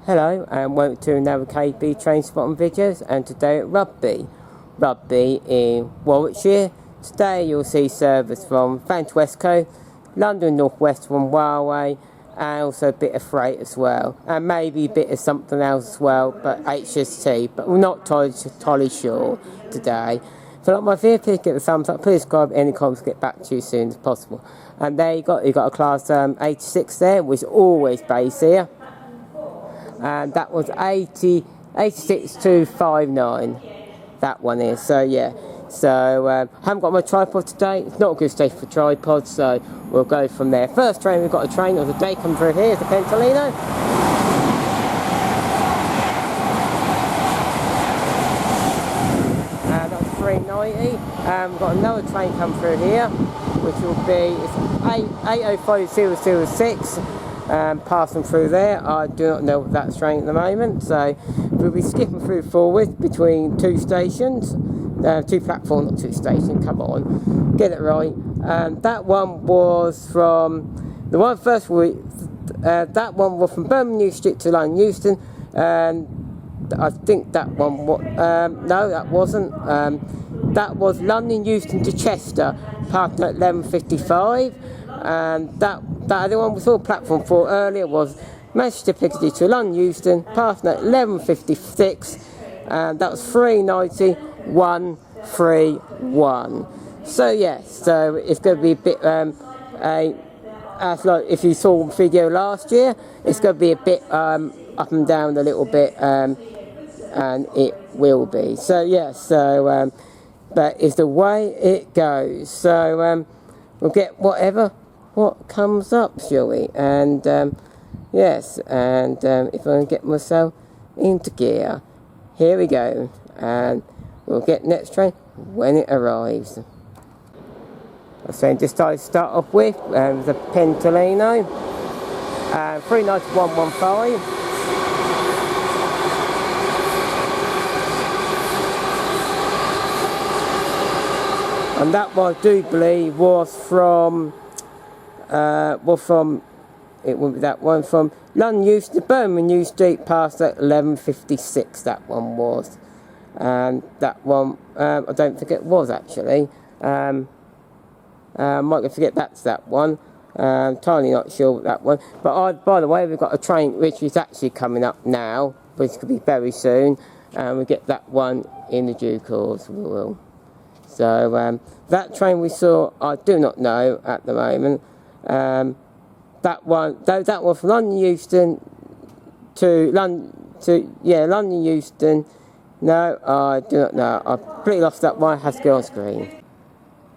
Hello and welcome to another KB train spotting videos, and today at Rugby in Warwickshire. Today you'll see service from Avanti West Coast, London Northwestern Railway, and also a bit of freight as well, and maybe a bit of something else as well, but HST, but we're not entirely sure today. So like my video, please give it a thumbs up, please subscribe, any comments, get back to you as soon as possible. And there you got a class 86 there, which is always based here. And that was 86,259. That one is. So yeah. So I haven't got my tripod today. It's not a good stage for tripods, so we'll go from there. First train, we've got a train of the day come through here. It's the Pixabay. That was 390. We've got another train come through here, which will be 805006. Passing through there. I do not know that train at the moment, so we'll be skipping through forward between two stations, two platforms, not two stations, come on, get it right. That one was from, that one was from Birmingham New Street to London Euston, and I think that one was, no that wasn't, that was London Euston to Chester, passing at 11:55, and that other one we saw platform 4 earlier was Manchester Piccadilly to London Euston, passing at 11:56, and that was 39131. So yes, so it's going to be a bit as like if you saw the video last year, it's going to be a bit up and down a little bit, and it will be. So yes, so that is the way it goes. So we'll get what comes up, shall we? And yes, and if I can get myself into gear, here we go, and we'll get next train when it arrives. So just start off with the Pixabay, 39115. And that one I do believe was from it wouldn't be that one, from London Euston to Birmingham New Street, past at 11:56. That one was, and that one I don't think it was actually. I might forget that's that one. Entirely not sure what that one. But by the way, we've got a train which is actually coming up now, which could be very soon, and we get that one in the due course. We will. So that train we saw, I do not know at the moment. That one from London Euston to London Euston. No, I do not know. I pretty lost that one. It has to go on screen.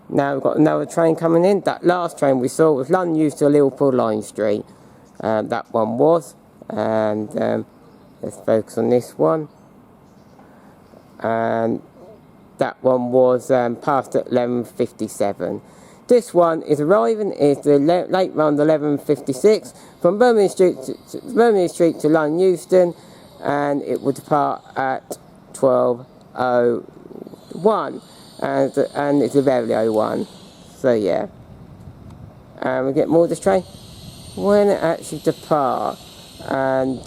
Now we've got another train coming in. That last train we saw was London Euston to Liverpool Line Street. That one was, and let's focus on this one. And that one was passed at 11:57. This one is arriving, is the late round 11:56 from Birmingham Street to London Euston, and it will depart at 12:01, and it's a very low one. So yeah, and we get more of this train when it actually depart, and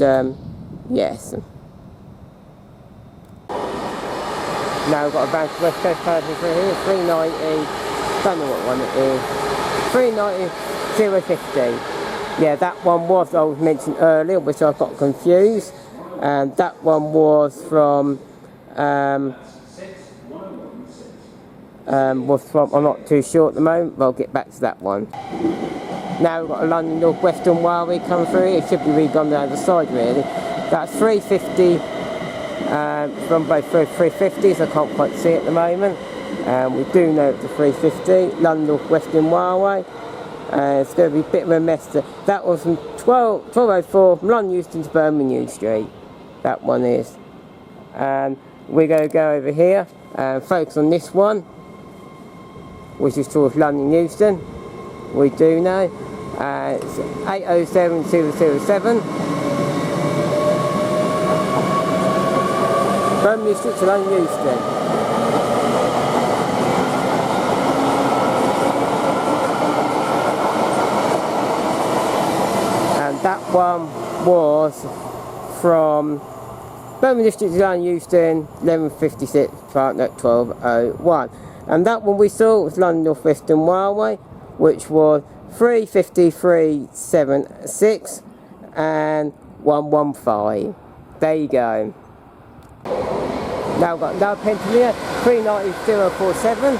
yes. Now we've got a Avanti West Coast passing through here, 390, don't know what one it is, 390,050. Yeah, that one was, I was mentioned earlier, which I got confused, and that one was from, I'm not too sure at the moment, but I'll get back to that one. Now we've got a London Northwestern Railway coming through, it should be really gone the other side really. That's 350. From both 350s, I can't quite see at the moment. We do know it's a 350, London Northwestern Railway. It's going to be a bit of a mess. That was from 12:04 from London Euston to Birmingham New Street. That one is. And we're going to go over here and focus on this one, which is towards London Euston. We do know. It's 807207. Birmingham Street to London Euston. one was from Birmingham District to London Euston, 11:56, partner at 12:01. And that one we saw was London Northwestern Railway, which was 3:53.76 and 1:15. There you go. Now we've got another Pennsylvania, 3:90.047.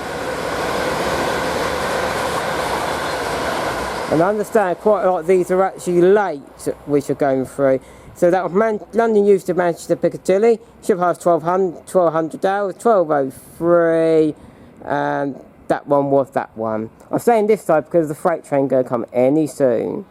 And I understand quite a lot of these are actually late, which are going through. So that was London Euston, Manchester, Piccadilly. Should pass 1200 hours, 12:03, and that one was that one. I'm saying this side because the freight train going to come any soon.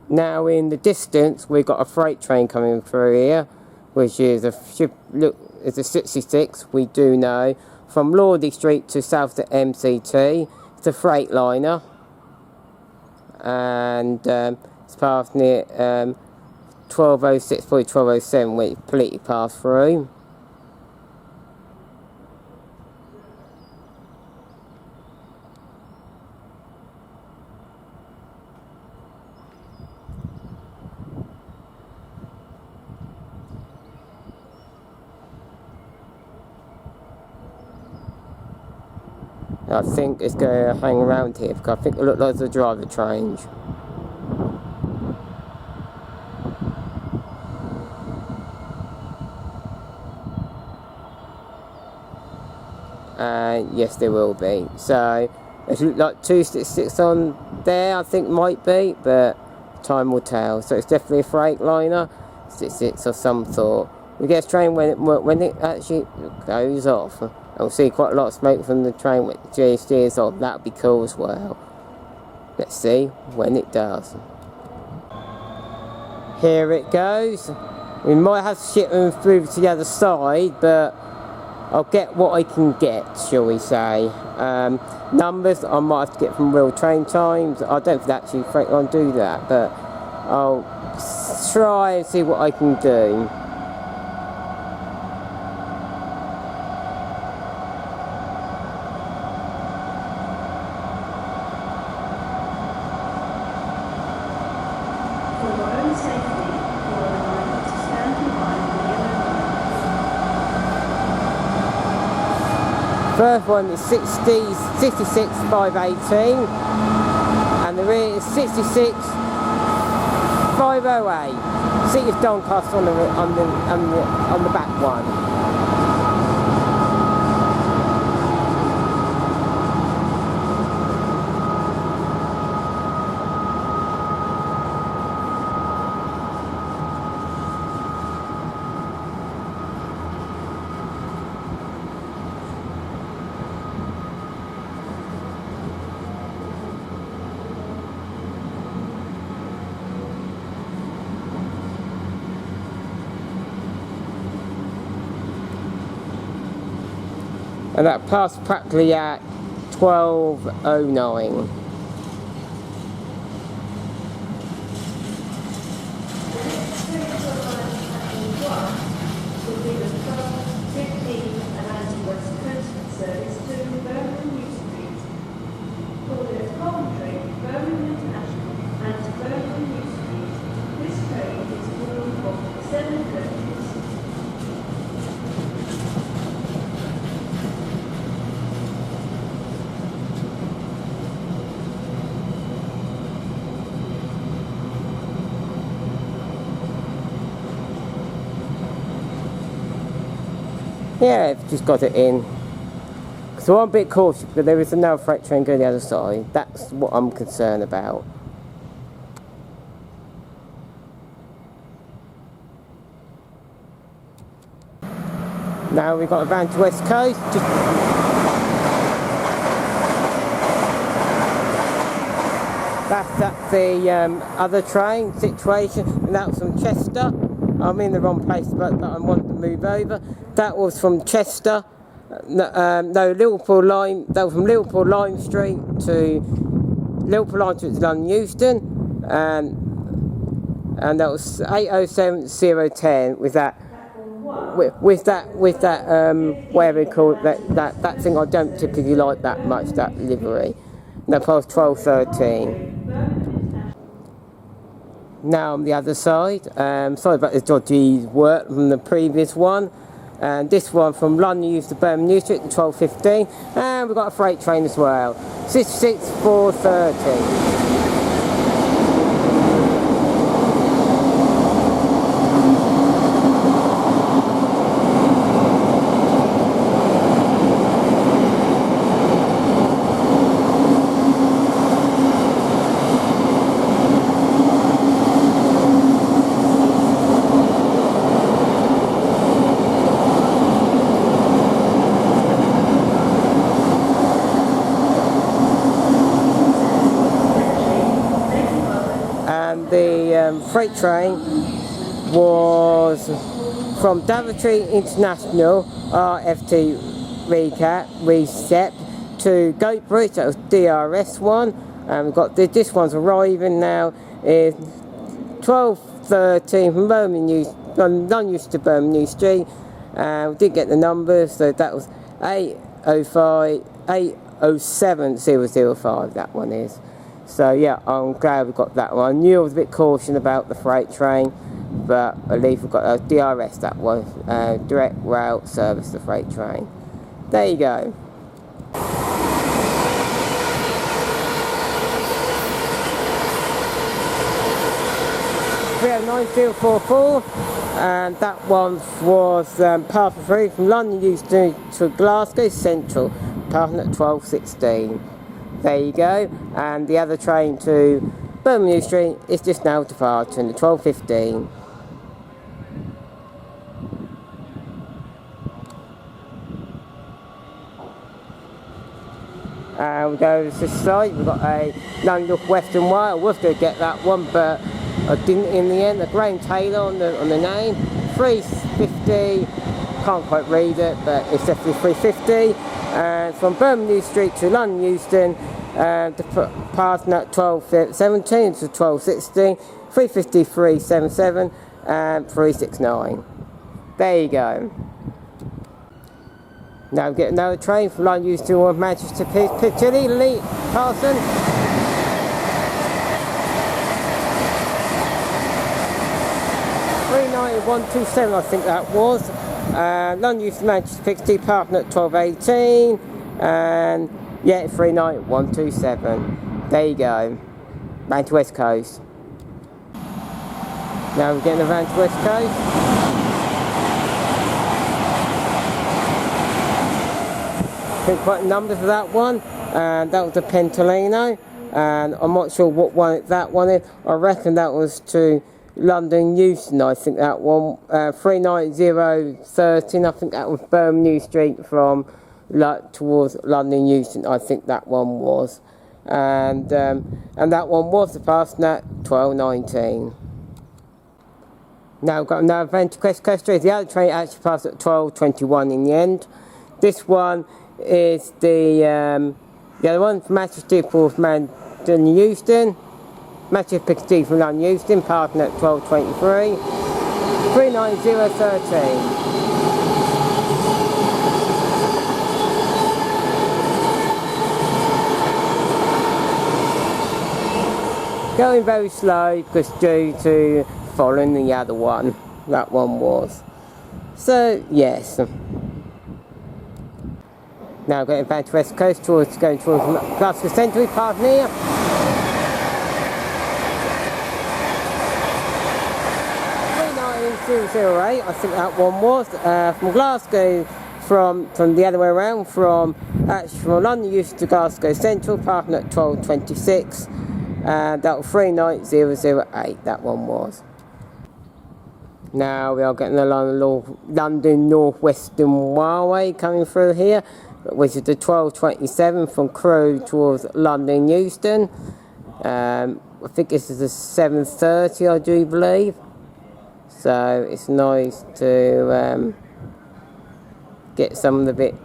Now in the distance, we've got a freight train coming through here, which is it's a 66, we do know, from Lordy Street to south to MCT. It's a Freightliner, and it's passed near 12:06, probably 12:07, when it completely passed through. I think it's going to hang around here because I think it looks like the driver change. Yes, there will be. So it looks like 266 on there, I think might be, but time will tell. So it's definitely a Freightliner, 66 of some sort. We get a train when it actually goes off. And we'll see quite a lot of smoke from the train when it steers off. That'd be cool as well. Let's see when it does. Here it goes. We might have to ship them through to the other side, but I'll get what I can get, shall we say. Numbers I might have to get from real train times. I don't think actually Freightliner do that, but I'll try and see what I can do. First one is 66,518, and the rear is 66,508. Seat of Doncaster on the back one. And that passed practically at 12:09. Yeah, I've just got it in. So I'm a bit cautious because there is another freight train going the other side. That's what I'm concerned about. Now we've got Avanti West Coast. That's the other train situation, and that was from Chester. I'm in the wrong place, but I want to move over. That was from Chester. Liverpool Line. That was from Liverpool Lime Street to Liverpool Line to London Euston, and that was 8:07.010 with that. With that whatever you call it, that thing I don't typically like that much, that livery. And that passed 12:13. Now on the other side, sorry about the dodgy work from the previous one. And this one from London Euston to Birmingham New Street, 12:15, and we've got a freight train as well, 66430. The freight train was from Daventry International RFT reset to Gatebridge, that was DRS1, and we've got this one's arriving now is 12:13 from London Euston to Birmingham New Street. We did get the numbers, so that was 807 that one is. So yeah, I'm glad we got that one. I knew I was a bit cautious about the freight train, but at least we've got a DRS, that was direct route service the freight train. There you go. 309044, and that one was passing through from London Euston to Glasgow Central, passing at 12:16. There you go, and the other train to Birmingham New Street is just now departing at 12:15. And we go to this side, we've got a Northwestern wire. I was going to get that one, but I didn't in the end. The Graham Taylor on the name, 350. Can't quite read it, but it's definitely 350. And from Birmingham New Street to London Euston, passing at 12:17 to 12:16, 353.77 and 369. There you go. Now we get another train from London Euston to Manchester Piccadilly, Carson. 39127, I think that was. London Euston Manchester Piccadilly, parking at 12:18, and yeah, 39127. There you go. Avanti West Coast. Now we're getting Avanti West Coast. Couldn't quite the numbers for that one, and that was the Pentalino, and I'm not sure what one that one is. I reckon that was to London Euston, I think that one, 39013, I think that was Birmingham New Street from towards London Euston, I think that one was, and that one was the passing at 12:19. Now we've got another Avanti West Coast. The other train actually passed at 12:21 in the end. This one is the other one from Manchester to London Euston. Manchester Piccadilly from London Euston, parking at 12:23. 39013. Going very slow because due to following the other one, that one was. So yes. Now getting back to West Coast, going towards Glasgow Central, parking here. 39008, I think that one was, from Glasgow, from the other way around, from London Euston to Glasgow Central, parking at 12:26, and that was 39008, that one was. Now we are getting the London Northwestern Railway coming through here, which is the 12:27 from Crewe towards London Euston. I think this is the 7:30, I do believe. So it's nice to get some of the bit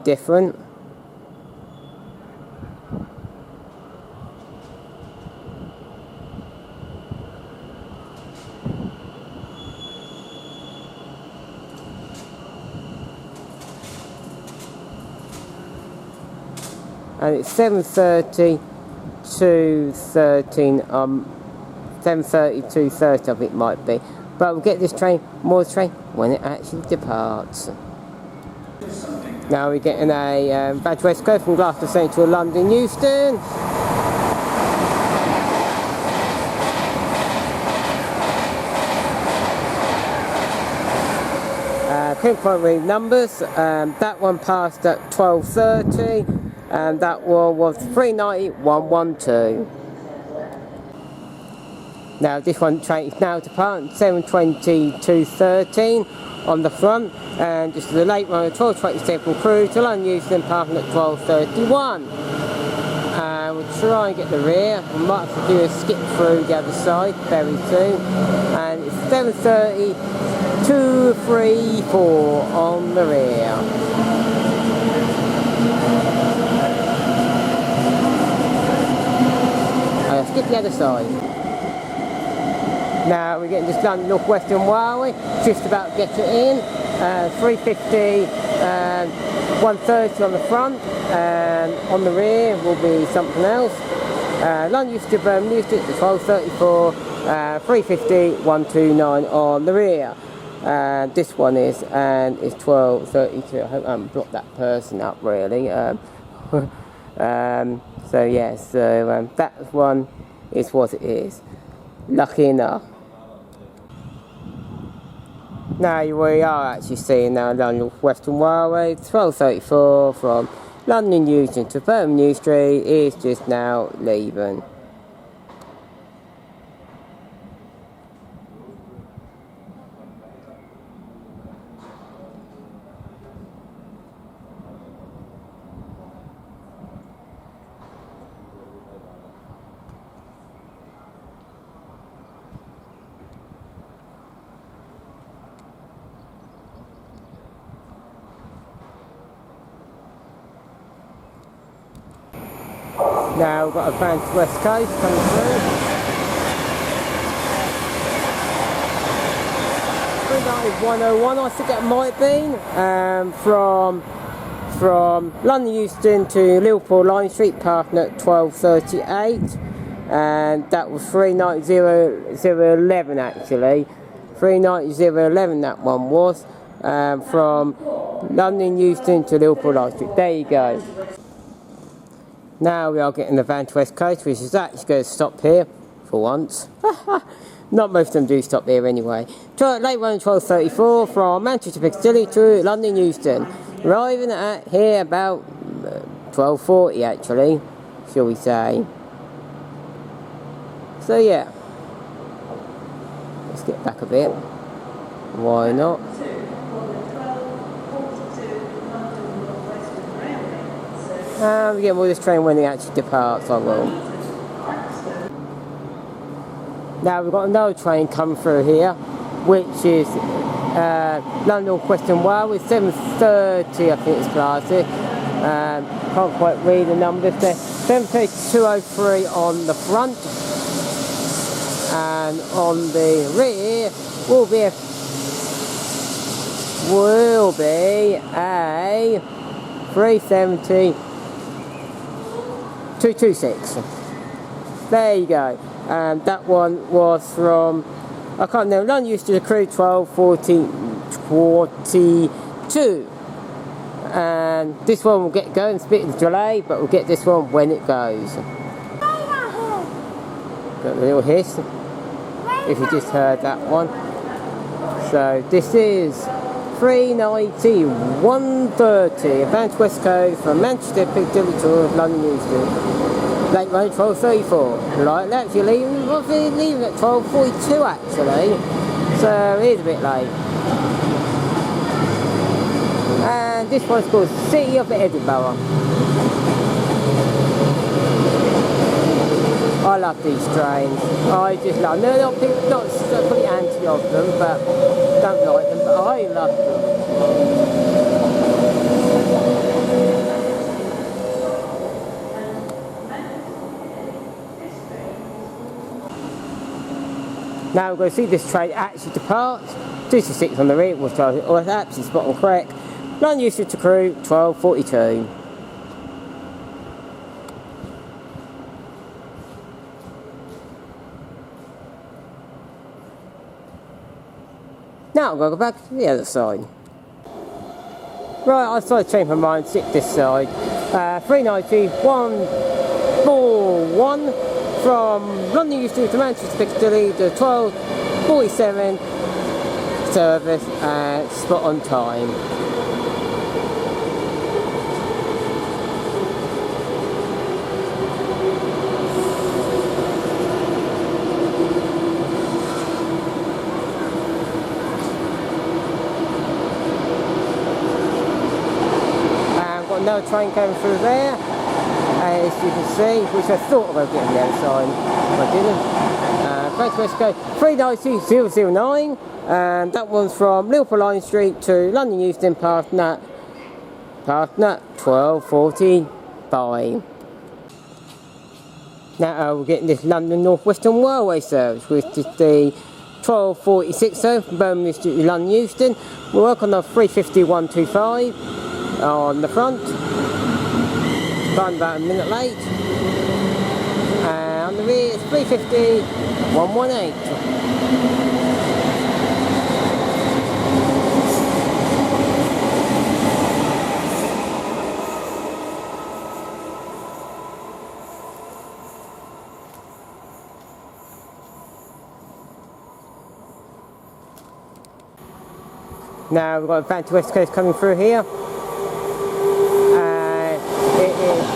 different. And it's 7:30 2:13, 7:30, 2:30 of it might be. But we'll get this train, more train, when it actually departs. Now we're getting a Badge West Coast from Gloucester Central, London Euston. Couldn't quite read numbers. That one passed at 12:30, and that one was 390-112. Now this one train is now departing 7:20-2:13 on the front, and this is the late runner 12:27 crew to London Euston, parking at 12:31. And we'll try and get the rear. We might have to do a skip through the other side very soon. And it's 7:30-234 on the rear. I'll skip the other side. Now we're getting this London Northwestern Railway, just about to get it in. 350 and 130 on the front, and on the rear will be something else. London Euston to Birmingham Euston to 12:34, 350 129 on the rear. This one is, and it's 12:32. I hope I haven't blocked that person up really. So yeah, so that one is what it is. Lucky enough. Now we are actually seeing now London Northwestern Railway, 12:34 from London Euston to Birmingham New Street is just now leaving. Now we've got Avanti West Coast coming through. 390-101 I think that might be. From London Euston to Liverpool Line Street, parking at 12:38. And that was 390-011 actually. 390-011 that one was. From London Euston to Liverpool Line Street. There you go. Now we are getting the Avanti West Coast, which is actually going to stop here for once. Not most of them do stop here anyway. Late run 12:34 from Manchester Piccadilly to London Euston. Arriving at here about 12:40 actually, shall we say. So yeah, let's get back a bit. Why not? We get more of this train when it actually departs, I will. Now we've got another train coming through here, which is London Northwestern Railway, 7:30 I think it's classed here. Can't quite read the numbers there. 7:30-203 on the front, and on the rear will be a 370-226. There you go. And that one was from, I can't know, London Euston to crew 12:42. And this one will get going, it's a bit of a delay, but we'll get this one when it goes. Got a little hiss, if you just heard that one. So this is 390-130, Avanti West Coast from Manchester Piccadilly to London Euston. Late run 12:34. Right, actually leaving at 12:42 actually, so it is a bit late. And this one's called City of Edinburgh. I love these trains. I just love them. Not pretty anti of them, but don't like them, but I love them. Now we're going to see this train actually depart. 226 on the rear, was absolutely spot on correct. London Euston to crew 12:42. Now I'm going to go back to the other side. Right, I decided to change my mind, sit this side. 390, 141 from London Euston to Manchester Piccadilly, the 12:47 service, and spot on time. Another train going through there, as you can see, which I thought I was getting the other side, but I didn't. Great West Coast 390-009, and that one's from Liverpool Line Street to London Euston, past Nat 12:45. Now we're getting this London Northwestern Railway service, which is the 12:46 from Birmingham Street to London Euston. We'll work on the 350-125. On the front, run about a minute late, and on the rear it's 350-118. Now we've got Avanti West Coast coming through here.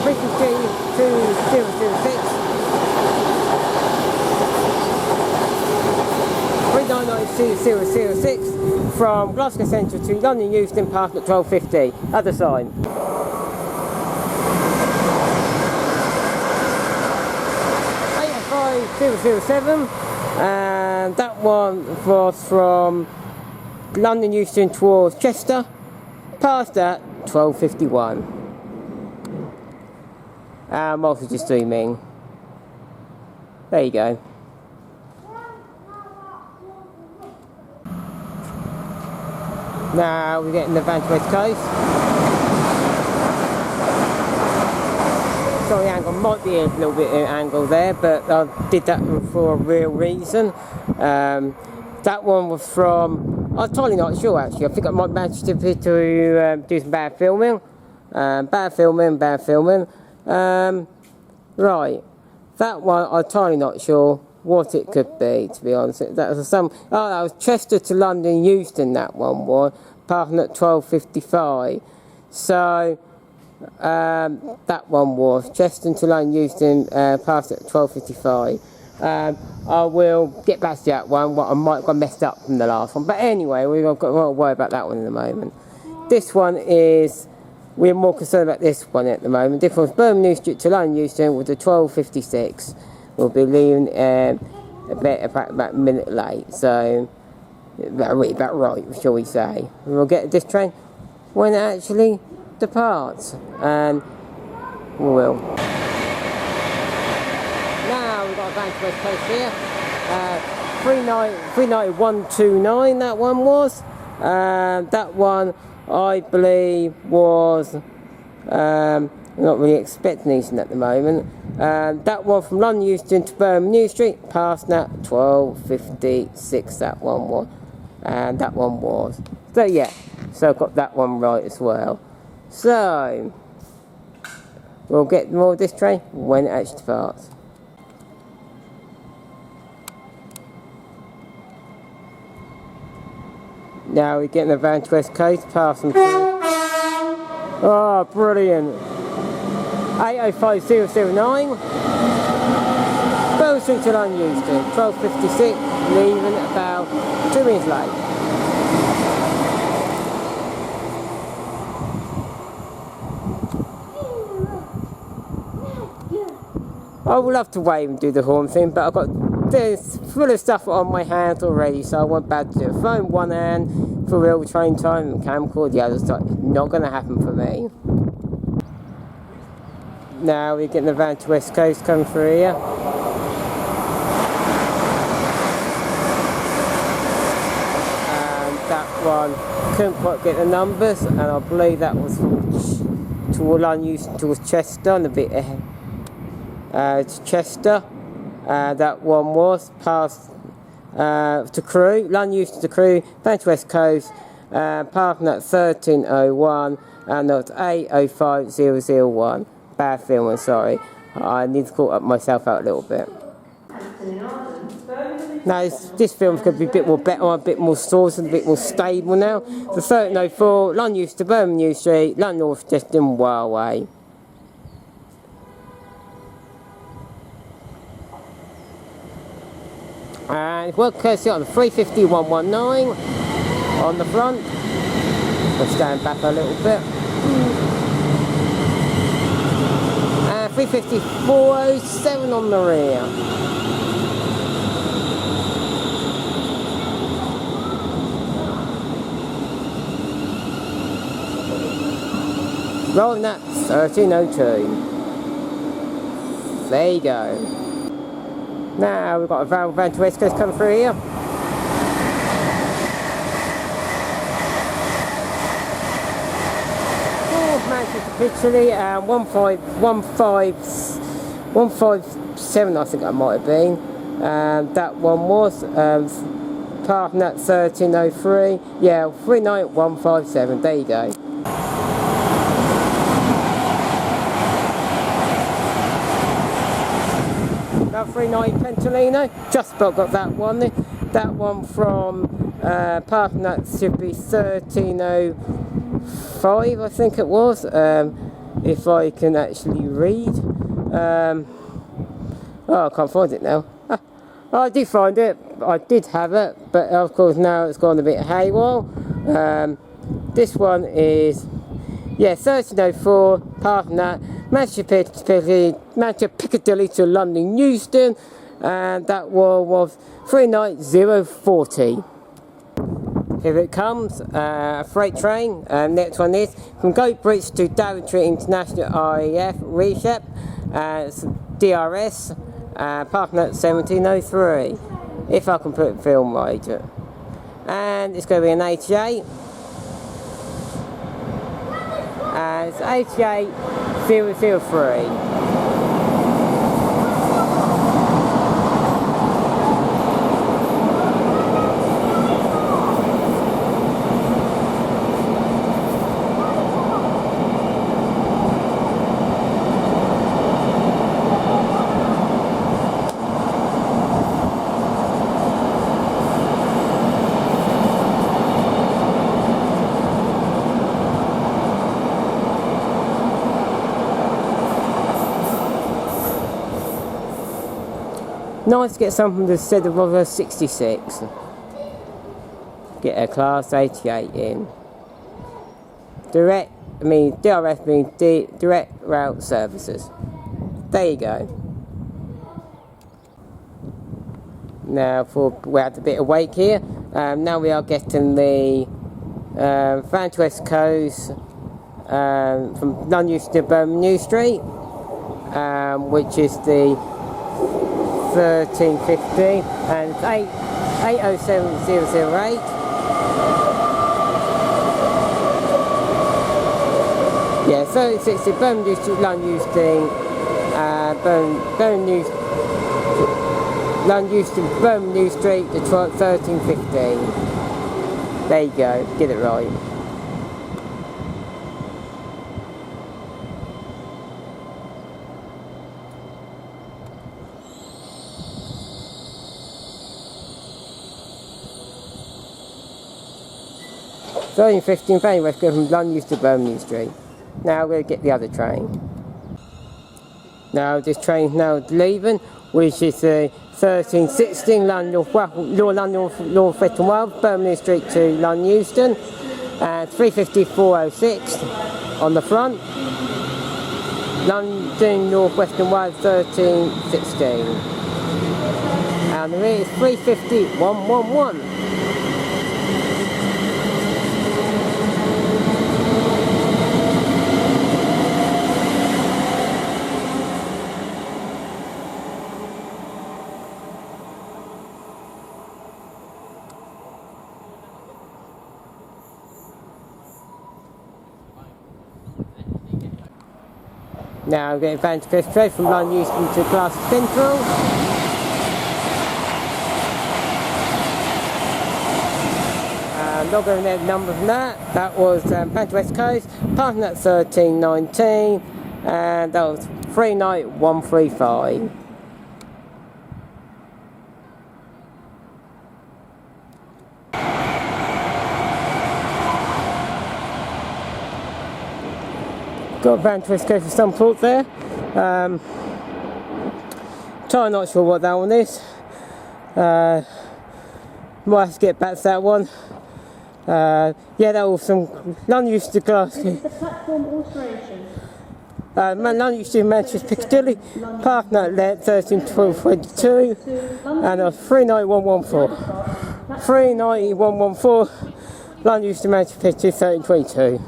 350-2006 399-006 from Glasgow Central to London Euston, past at 12:50. Other side. $85007, and that one was from London Euston towards Chester, past at 12:51. I'm also just zooming. There you go. Now we're getting the Avanti West Coast. Sorry, the angle might be a little bit of angle there, but I did that for a real reason. That one was from, I'm totally not sure actually. I think I might manage to do some bad filming. Bad filming. Right, that one I'm totally not sure what it could be, to be honest. That was that was Chester to London Euston, that one was, passing at 12:55. So that one was Chester to London Euston, passed at 12:55. I will get back to that one. What I might have got messed up from the last one, but anyway, we won't worry about that one in a moment. This one is. We're more concerned about this one at the moment. This one's Birmingham Street to London Euston with the 12:56. We'll be leaving about a minute late, so about right, shall we say. We'll get this train when it actually departs, and we will. Now we've got Avanti West Coast here. 390-129, that one was. That one I believe was, I'm not really expecting Euston at the moment. That one from London Euston to Birmingham New Street, past that 12:56, that one was. And that one was. So yeah, so I've got that one right as well. So, we'll get more of this train when it actually departs. Now we're getting the Avanti West Coast, passing through. Oh, brilliant. 805-009. Birmingham Street to London Euston, 12:56, leaving about 2 minutes late. I would love to wave and do the horn thing, but I've got this full of stuff on my hands already, so I won't be able to do it. Phone one hand for real train time and camcorder the other side. Not going to happen for me. Now we're getting the Avanti West Coast coming through here. And that one, couldn't quite get the numbers, and I believe that was toward London towards Chester and a bit ahead. To Chester. That one was past to crew, London Euston to crew, Avanti West Coast, parking at 1301 and that's 805001. Bad filming, sorry. I need to call up myself out a little bit. Now this film's going to be a bit more better, a bit more sourced and a bit more stable now. The 1304, London Euston, Birmingham New Street, London Northwestern Railway. And work courtesy on the 350-119 on the front. I'll stand back a little bit. And 350-407 on the rear. Rolling at 1302. There you go. Now we've got a Avanti West Coast coming through here. Manchester Pixabay and 157 I think that might have been. That one was parking at 1303. Yeah, 39157. There you go. About 390 Pentalino, just about got that one. That one from parking that should be 1305, I think it was. If I can actually read. Oh, I can't find it now. I did find it. I did have it, but of course now it's gone a bit haywire. This one is 1304, parking that Manchester Piccadilly to London Euston, and that one was 39040. Here it comes, a freight train. Next one is from Goat Bridge to Daventry International RAF Reshep, it's DRS, parking at 1703. If I can put film right. And it's going to be an 88. And it's 88003. Nice to get something instead of a 66. Get a class 88 in. DRS means direct route services. There you go. Now we had a bit of wake here. Now we are getting the Avanti West Coast from London Euston to Birmingham New Street, which is the 1350 and 807008. Yeah, 1360 Birmingham New Street, London Euston, London Euston, Birmingham New Street to 1315. There you go, get it right. So 15th Avenue West go from London Euston to Birmingham New Street. Now we're going to get the other train. Now this train is now leaving, which is the 1316 London Northwestern Wales, Birmingham New Street to London Euston, and 350-406 on the front. London Northwestern Wales 1316. And the rear is 350-111. Now we're getting Avanti West Coast from London Euston to Glasgow Central. log over their number from that. That was Avanti West Coast, passing at 13.19, and that was 39135. Got Avanti West Coast for some port there. I'm not sure what that one is. Might have to get back to that one. Yeah, that was some London used to Glasgow. This is the platform alteration. London used to Manchester Piccadilly, parking at 13.12.22, and 39114. 39114, London used to Manchester Piccadilly 13.22.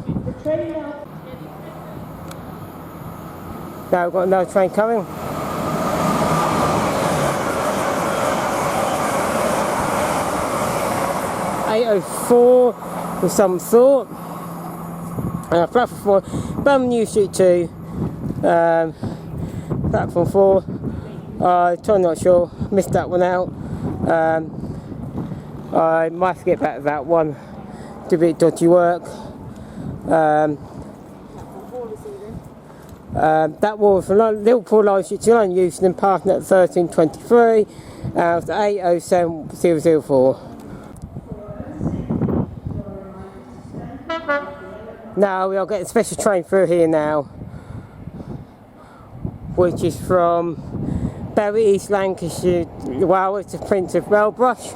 Now we've got another train coming. 8:04 of some sort. Platform 4, Birmingham New Street 2. Platform 4. I'm not sure. Missed that one out. I might have to get back to that one. Did a bit of dodgy work. That was from Liverpool Line Street to London Euston, parking at 13.23. It was 8:07.004. Now we'll get a special train through here now, which is from Bury East Lancashire, Railway to Prince of Wellbrush.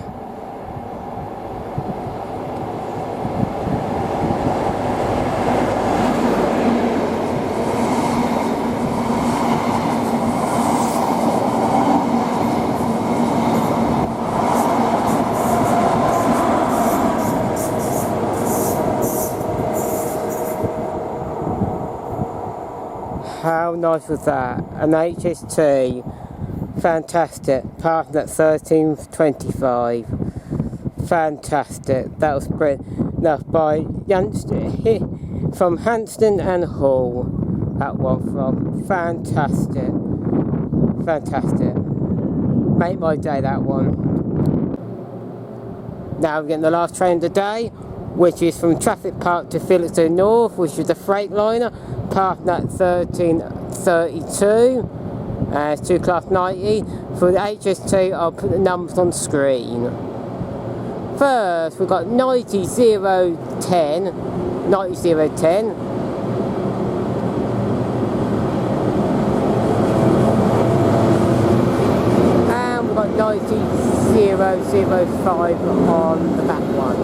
How nice was that? An HST, fantastic, parking at 13.25, fantastic, that was brilliant. Enough by from Hanson and Hall, that one from, fantastic, fantastic, make my day that one. Now we're getting the last train of the day, which is from Traffic Park to Felixstowe North, which is the Freightliner, parking at 13.32, it's 2 class 90. For the HST, I'll put the numbers on screen. First, we've got 90.010, 90.010. And we've got 90.005 on the back one.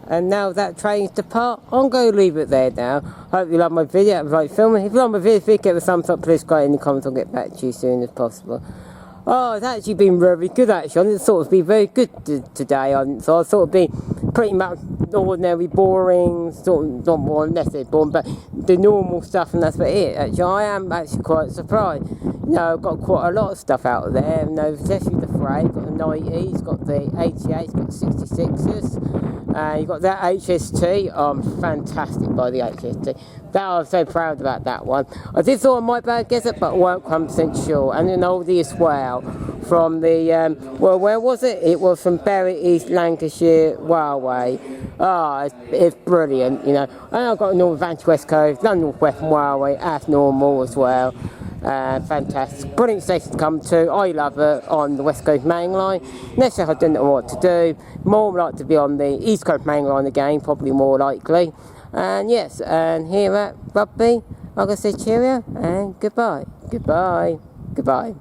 And now that train's depart, I'm going to leave it there now. Hope you love my video, if you like filming. If you like my video, please give it a thumbs up, please write in the comments, I'll get back to you as soon as possible. Oh, it's actually been very good actually. I didn't thought it'd be very good today. So I thought it'd be pretty much ordinary, boring, sort of, not more necessarily boring, but the normal stuff, and that's about it. Actually, I am actually quite surprised. You know, I've got quite a lot of stuff out there. You know, especially the Freight, got the 90s, got the 88s, got the 66s. You've got that HST. I'm fantastic by the HST. That I was so proud about that one. I did thought I might be able to get it, but I weren't 100% sure. And an oldie as well from the well, where was it? It was from Bury East Lancashire Railway. It's brilliant, you know. And I've got a Avanti West Coast, Northwestern Railway as normal as well. Fantastic, brilliant station to come to. I love it on the West Coast Main Line. Next year I didn't know what to do. More like to be on the East Coast Main Line again, probably more likely. And yes, and here at Rugby, like I said, cheerio and goodbye, goodbye, goodbye.